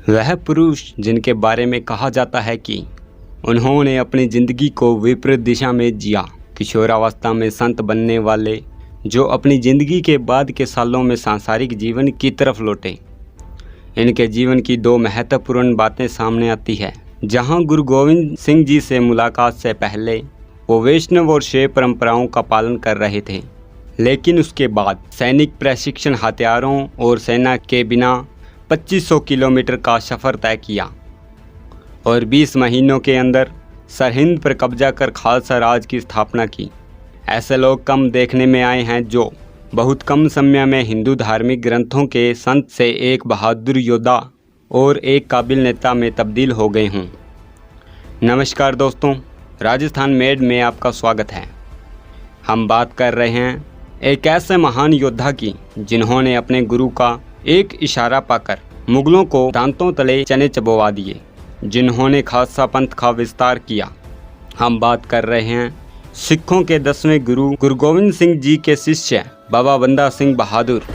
वह पुरुष जिनके बारे में कहा जाता है कि उन्होंने अपनी ज़िंदगी को विपरीत दिशा में जिया। किशोरावस्था में संत बनने वाले जो अपनी ज़िंदगी के बाद के सालों में सांसारिक जीवन की तरफ लौटे। इनके जीवन की दो महत्वपूर्ण बातें सामने आती है। जहां गुरु गोविंद सिंह जी से मुलाकात से पहले वो वैष्णव और शैव परंपराओं का पालन कर रहे थे, लेकिन उसके बाद सैनिक प्रशिक्षण, हथियारों और सेना के बिना 2500 किलोमीटर का सफ़र तय किया और 20 महीनों के अंदर सरहिंद पर कब्जा कर खालसा राज की स्थापना की। ऐसे लोग कम देखने में आए हैं जो बहुत कम समय में हिंदू धार्मिक ग्रंथों के संत से एक बहादुर योद्धा और एक काबिल नेता में तब्दील हो गए हों। नमस्कार दोस्तों, राजस्थान मेड में आपका स्वागत है। हम बात कर रहे हैं एक ऐसे महान योद्धा की जिन्होंने अपने गुरु का एक इशारा पाकर मुगलों को दांतों तले चने चबवा दिए, जिन्होंने खालसा पंथ का विस्तार किया। हम बात कर रहे हैं सिखों के 10वें गुरु गुरु गोविंद सिंह जी के शिष्य बाबा बंदा सिंह बहादुर।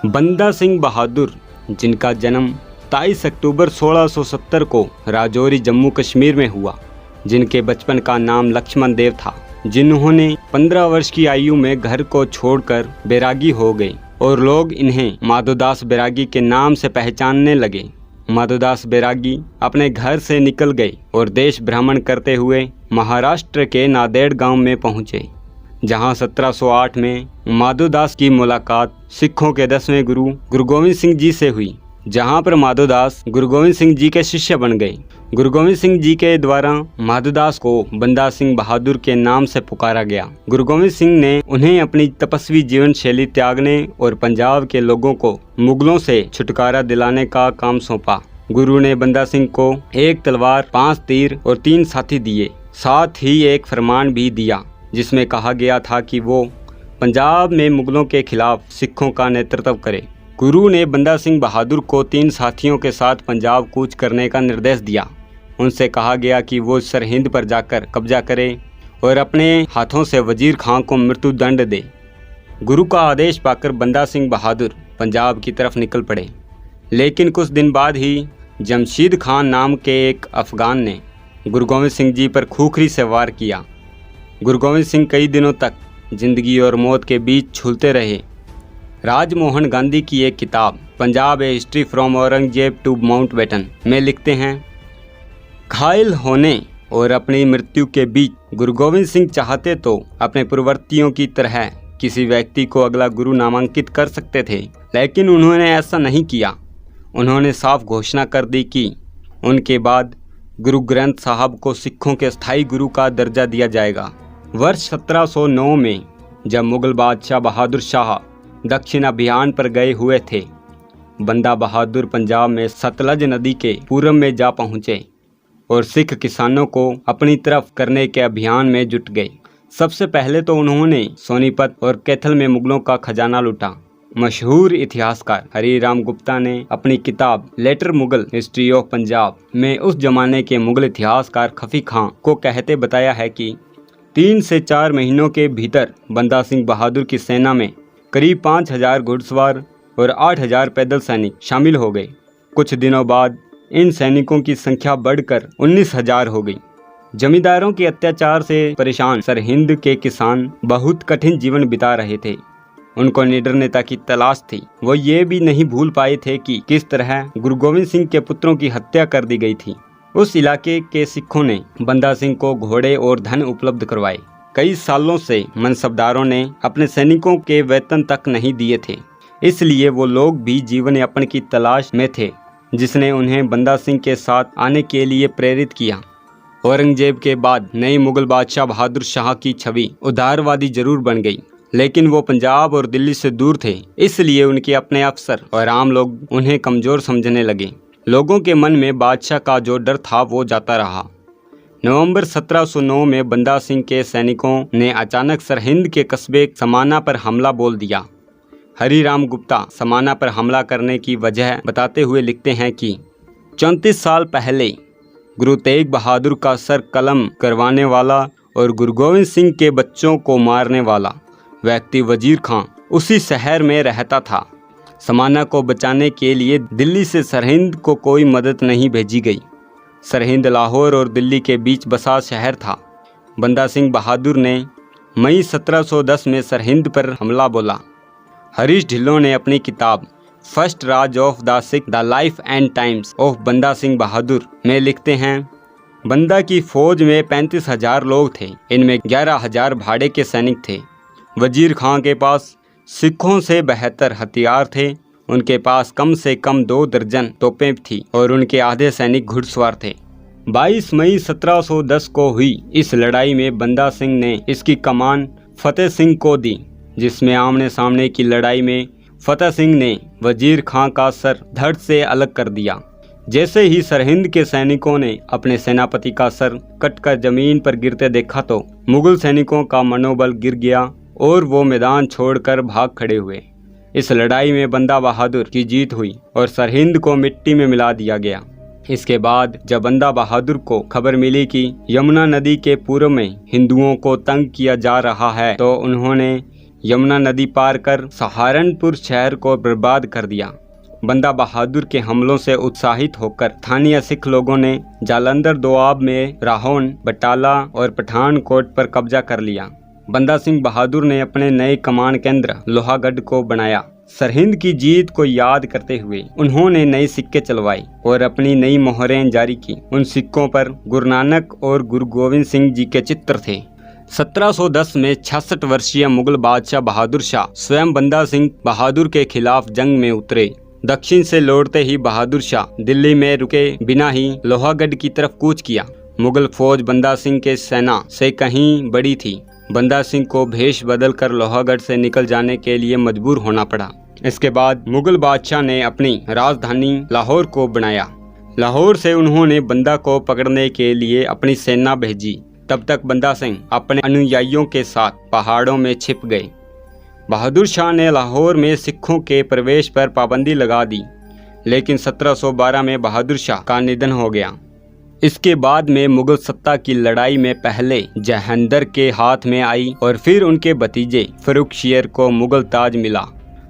बंदा सिंह बहादुर, जिनका जन्म 23 अक्टूबर 1670 को राजौरी जम्मू कश्मीर में हुआ, जिनके बचपन का नाम लक्ष्मण देव था, जिन्होंने 15 वर्ष की आयु में घर को छोड़कर बैरागी हो गए और लोग इन्हें माधोदास बैरागी के नाम से पहचानने लगे। माधोदास बैरागी अपने घर से निकल गए और देश भ्रमण करते हुए महाराष्ट्र के नांदेड़ गांव में पहुंचे, जहां 1708 में माधोदास की मुलाकात सिखों के 10वें गुरु गुरु गोविंद सिंह जी से हुई, जहां पर माधोदास गुरु गोविंद सिंह जी के शिष्य बन गए। गुरु गोविंद सिंह जी के द्वारा माधोदास को बंदा सिंह बहादुर के नाम से पुकारा गया। गुरु गोविंद सिंह ने उन्हें अपनी तपस्वी जीवन शैली त्यागने और पंजाब के लोगों को मुगलों से छुटकारा दिलाने का काम सौंपा। गुरु ने बंदा सिंह को एक तलवार, 5 तीर और 3 साथी दिए। साथ ही एक फरमान भी दिया जिसमें कहा गया था कि वो पंजाब में मुगलों के खिलाफ सिखों का नेतृत्व करे। गुरु ने बंदा सिंह बहादुर को 3 साथियों के साथ पंजाब कूच करने का निर्देश दिया। उनसे कहा गया कि वो सरहिंद पर जाकर कब्जा करे और अपने हाथों से वजीर खां को मृत्यु दंड दे। गुरु का आदेश पाकर बंदा सिंह बहादुर पंजाब की तरफ निकल पड़े, लेकिन कुछ दिन बाद ही जमशीद खान नाम के एक अफगान ने गुरु गोविंद सिंह जी पर खूखरी से वार किया। गुरु गोविंद सिंह कई दिनों तक जिंदगी और मौत के बीच झूलते रहे। राजमोहन गांधी की एक किताब Punjab a history from Aurangzeb to Mountbatten में लिखते हैं, घायल होने और अपनी मृत्यु के बीच गुरु गोविंद सिंह चाहते तो अपने पूर्ववर्तियों की तरह किसी व्यक्ति को अगला गुरु नामांकित कर सकते थे, लेकिन उन्होंने ऐसा नहीं किया। उन्होंने साफ घोषणा कर दी कि उनके बाद गुरु ग्रंथ साहब को सिखों के स्थायी गुरु का दर्जा दिया जाएगा। वर्ष 1709 में जब मुगल बादशाह बहादुर शाह दक्षिण अभियान पर गए हुए थे, बंदा बहादुर पंजाब में सतलज नदी के पूर्व में जा पहुँचे और सिख किसानों को अपनी तरफ करने के अभियान में जुट गए। सबसे पहले तो उन्होंने सोनीपत और कैथल में मुगलों का खजाना लूटा। मशहूर इतिहासकार हरिराम गुप्ता ने अपनी किताब later Mughal history of Punjab में उस जमाने के मुगल इतिहासकार खफी खां को कहते बताया है कि 3 से 4 महीनों के भीतर बंदा सिंह बहादुर की सेना में करीब 5000 घुड़सवार और 8000 पैदल सैनिक शामिल हो गए। कुछ दिनों बाद इन सैनिकों की संख्या बढ़कर 19000 हो गई। जमींदारों के अत्याचार से परेशान सरहिंद के किसान बहुत कठिन जीवन बिता रहे थे। उनको निडर नेता की तलाश थी। वो ये भी नहीं भूल पाए थे कि किस तरह गुरु गोविंद सिंह के पुत्रों की हत्या कर दी गई थी। उस इलाके के सिखों ने बंदा सिंह को घोड़े और धन उपलब्ध करवाए। कई सालों से मनसबदारों ने अपने सैनिकों के वेतन तक नहीं दिए थे, इसलिए वो लोग भी जीवन यापन की तलाश में थे, जिसने उन्हें बंदा सिंह के साथ आने के लिए प्रेरित किया। औरंगजेब के बाद नए मुगल बादशाह बहादुर शाह की छवि उदारवादी जरूर बन गई, लेकिन वो पंजाब और दिल्ली से दूर थे, इसलिए उनके अपने अफसर और आम लोग उन्हें कमज़ोर समझने लगे। लोगों के मन में बादशाह का जो डर था वो जाता रहा। नवंबर 1709 में बंदा सिंह के सैनिकों ने अचानक सरहिंद के कस्बे समाना पर हमला बोल दिया। हरिराम गुप्ता समाना पर हमला करने की वजह बताते हुए लिखते हैं कि 34 साल पहले गुरु तेग बहादुर का सर कलम करवाने वाला और गुरु गोविंद सिंह के बच्चों को मारने वाला व्यक्ति वजीर खां उसी शहर में रहता था। समाना को बचाने के लिए दिल्ली से सरहिंद को कोई मदद नहीं भेजी गई। सरहिंद लाहौर और दिल्ली के बीच बसा शहर था। बंदा सिंह बहादुर ने मई 1710 में सरहिंद पर हमला बोला। हरीश ढिल्लों ने अपनी किताब first Raj of the Sikh the life and times of बंदा सिंह बहादुर में लिखते हैं, बंदा की फौज में 35,000 लोग थे। इनमें 11,000 भाड़े के सैनिक थे। वजीर खां के पास सिखों से बेहतर हथियार थे। उनके पास कम से कम 2 दर्जन तोपें थी और उनके आधे सैनिक घुड़सवार थे। 22 मई 1710 को हुई इस लड़ाई में बंदा सिंह ने इसकी कमान फतेह सिंह को दी, जिसमें आमने सामने की लड़ाई में फतेह सिंह ने वजीर खां का सर धड़ से अलग कर दिया। जैसे ही सरहिंद के सैनिकों ने अपने सेनापति का सर कटकर जमीन पर गिरते देखा तो मुगल सैनिकों का मनोबल गिर गया और वो मैदान छोड़कर भाग खड़े हुए। इस लड़ाई में बंदा बहादुर की जीत हुई और सरहिंद को मिट्टी में मिला दिया गया। इसके बाद जब बंदा बहादुर को खबर मिली कि यमुना नदी के पूर्व में हिंदुओं को तंग किया जा रहा है, तो उन्होंने यमुना नदी पार कर सहारनपुर शहर को बर्बाद कर दिया। बंदा बहादुर के हमलों से उत्साहित होकर स्थानीय सिख लोगों ने जालंधर दोआब में राहोन, बटाला और पठानकोट पर कब्जा कर लिया। बंदा सिंह बहादुर ने अपने नए कमान केंद्र लोहागढ़ को बनाया। सरहिंद की जीत को याद करते हुए उन्होंने नए सिक्के चलवाए और अपनी नई मोहरें जारी की। उन सिक्कों पर गुरु नानक और गुरु गोविंद सिंह जी के चित्र थे। 1710 में 66 वर्षीय मुगल बादशाह बहादुर शाह स्वयं बंदा सिंह बहादुर के खिलाफ जंग में उतरे। दक्षिण से लौटते ही बहादुर शाह दिल्ली में रुके बिना ही लोहागढ़ की तरफ कूच किया। मुगल फौज बंदा सिंह के सेना से कहीं बड़ी थी। बंदा सिंह को भेष बदलकर लोहागढ़ से निकल जाने के लिए मजबूर होना पड़ा। इसके बाद मुगल बादशाह ने अपनी राजधानी लाहौर को बनाया। लाहौर से उन्होंने बंदा को पकड़ने के लिए अपनी सेना भेजी। तब तक बंदा सिंह अपने अनुयायियों के साथ पहाड़ों में छिप गए। बहादुर शाह ने लाहौर में सिखों के प्रवेश पर पाबंदी लगा दी, लेकिन 1712 में बहादुर शाह का निधन हो गया। इसके बाद में मुगल सत्ता की लड़ाई में पहले जहांगीर के हाथ में आई और फिर उनके भतीजे फर्रुखशियर को मुगल ताज मिला।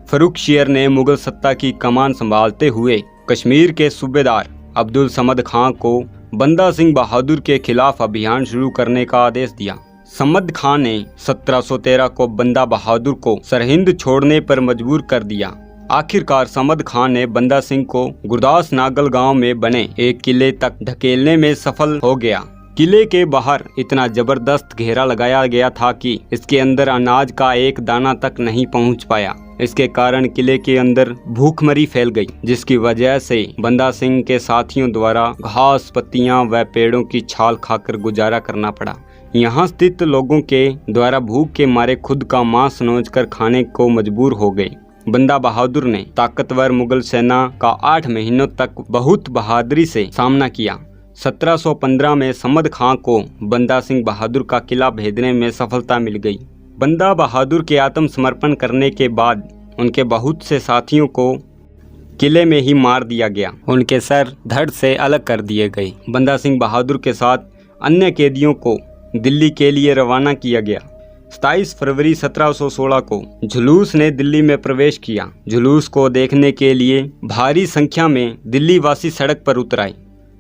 फर्रुखशियर ने मुगल सत्ता की कमान संभालते हुए कश्मीर के सूबेदार अब्दुल समद खां को बंदा सिंह बहादुर के खिलाफ अभियान शुरू करने का आदेश दिया। समद खां ने 1713 को बंदा बहादुर को सरहिंद छोड़ने पर मजबूर कर दिया। आखिरकार समद खां ने बंदा सिंह को गुरदास नागल गांव में बने एक किले तक धकेलने में सफल हो गया। किले के बाहर इतना जबरदस्त घेरा लगाया गया था कि इसके अंदर अनाज का एक दाना तक नहीं पहुंच पाया। इसके कारण किले के अंदर भूखमरी फैल गई, जिसकी वजह से बंदा सिंह के साथियों द्वारा घास, पत्तियां व पेड़ों की छाल खाकर गुजारा करना पड़ा। यहाँ स्थित लोगों के द्वारा भूख के मारे खुद का मांस नोचकर खाने को मजबूर हो गए। बंदा बहादुर ने ताकतवर मुगल सेना का 8 महीनों तक बहुत बहादुरी से सामना किया। 1715 में समद खां को बंदा सिंह बहादुर का किला भेदने में सफलता मिल गई। बंदा बहादुर के आत्मसमर्पण करने के बाद उनके बहुत से साथियों को किले में ही मार दिया गया। उनके सर धड़ से अलग कर दिए गए। बंदा सिंह बहादुर के साथ अन्य कैदियों को दिल्ली के लिए रवाना किया गया। 27 फरवरी 1716 को जुलूस ने दिल्ली में प्रवेश किया। जुलूस को देखने के लिए भारी संख्या में दिल्ली वासी सड़क पर उतर आए।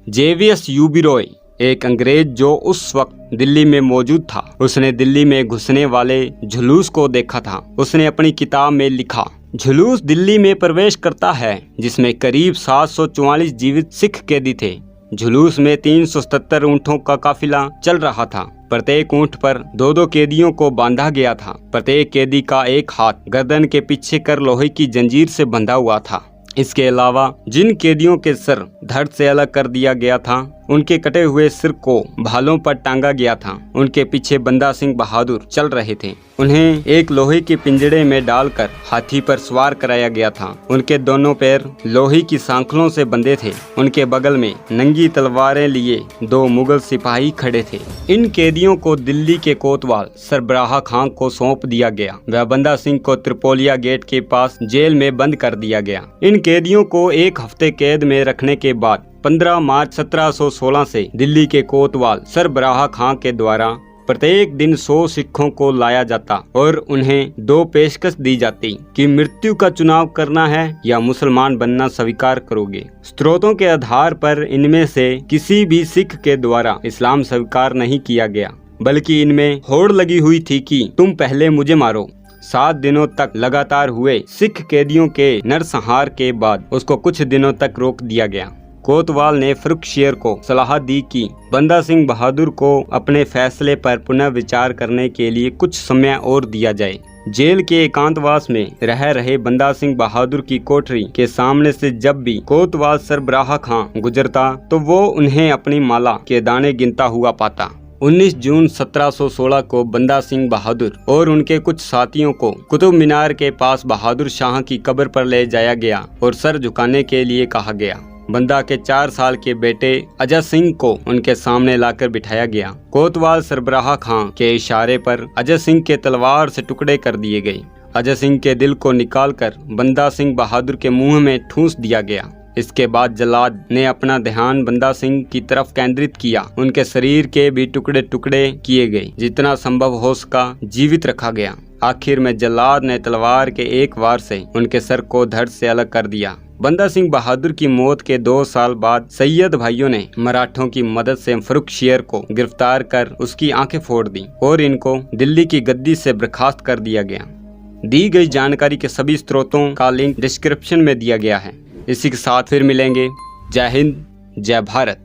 जेवियस यूबी रॉय, एक अंग्रेज जो उस वक्त दिल्ली में मौजूद था, उसने दिल्ली में घुसने वाले जुलूस को देखा था। उसने अपनी किताब में लिखा, जुलूस दिल्ली में प्रवेश करता है जिसमें करीब 744 जीवित सिख कैदी थे। जुलूस में 377 ऊँटों का काफिला चल रहा था। प्रत्येक ऊँट पर 2-2 कैदियों को बांधा गया था। प्रत्येक कैदी का एक हाथ गर्दन के पीछे कर लोहे की जंजीर से बंधा हुआ था। इसके अलावा जिन कैदियों के सर धड़ से अलग कर दिया गया था, उनके कटे हुए सिर को भालों पर टांगा गया था। उनके पीछे बंदा सिंह बहादुर चल रहे थे। उन्हें एक लोहे के पिंजड़े में डालकर हाथी पर सवार कराया गया था। उनके दोनों पैर लोहे की सांखलों से बंधे थे। उनके बगल में नंगी तलवारें लिए 2 मुगल सिपाही खड़े थे। इन कैदियों को दिल्ली के कोतवाल सरबराह खां को सौंप दिया गया। वह बंदा सिंह को त्रिपोलिया गेट के पास जेल में बंद कर दिया गया। इन कैदियों को 1 हफ्ते कैद में रखने के बाद 15 मार्च 1716 से दिल्ली के कोतवाल सरबराह खां के द्वारा प्रत्येक दिन 100 सिखों को लाया जाता और उन्हें 2 पेशकश दी जाती कि मृत्यु का चुनाव करना है या मुसलमान बनना स्वीकार करोगे। स्रोतों के आधार पर इनमें से किसी भी सिख के द्वारा इस्लाम स्वीकार नहीं किया गया, बल्कि इनमें होड़ लगी हुई थी कि तुम पहले मुझे मारो। 7 दिनों तक लगातार हुए सिख कैदियों के नरसंहार के बाद उसको कुछ दिनों तक रोक दिया गया। कोतवाल ने फर्रुखशियर को सलाह दी कि बंदा सिंह बहादुर को अपने फैसले पर पुनः विचार करने के लिए कुछ समय और दिया जाए। जेल के एकांतवास में रह रहे बंदा सिंह बहादुर की कोठरी के सामने से जब भी कोतवाल सरबराह खां गुजरता तो वो उन्हें अपनी माला के दाने गिनता हुआ पाता। 19 जून 1716 को बंदा सिंह बहादुर और उनके कुछ साथियों को कुतुब मीनार के पास बहादुर शाह की कब्र पर ले जाया गया और सर झुकाने के लिए कहा गया। बंदा के 4 साल के बेटे अजय सिंह को उनके सामने लाकर बिठाया गया। कोतवाल सरबराह खां के इशारे पर अजय सिंह के तलवार से टुकड़े कर दिए गए। अजय सिंह के दिल को निकालकर बंदा सिंह बहादुर के मुंह में ठूंस दिया गया। इसके बाद जल्लाद ने अपना ध्यान बंदा सिंह की तरफ केंद्रित किया। उनके शरीर के भी टुकड़े टुकड़े किए गए, जितना संभव हो सका जीवित रखा गया। आखिर में जल्लाद ने तलवार के एक वार से उनके सर को धड़ से अलग कर दिया। बंदा सिंह बहादुर की मौत के 2 साल बाद सैयद भाइयों ने मराठों की मदद से फर्रुखशियर को गिरफ्तार कर उसकी आंखें फोड़ दी और इनको दिल्ली की गद्दी से बर्खास्त कर दिया गया। दी गई जानकारी के सभी स्रोतों का लिंक डिस्क्रिप्शन में दिया गया है। इसी के साथ फिर मिलेंगे। जय हिंद, जय भारत।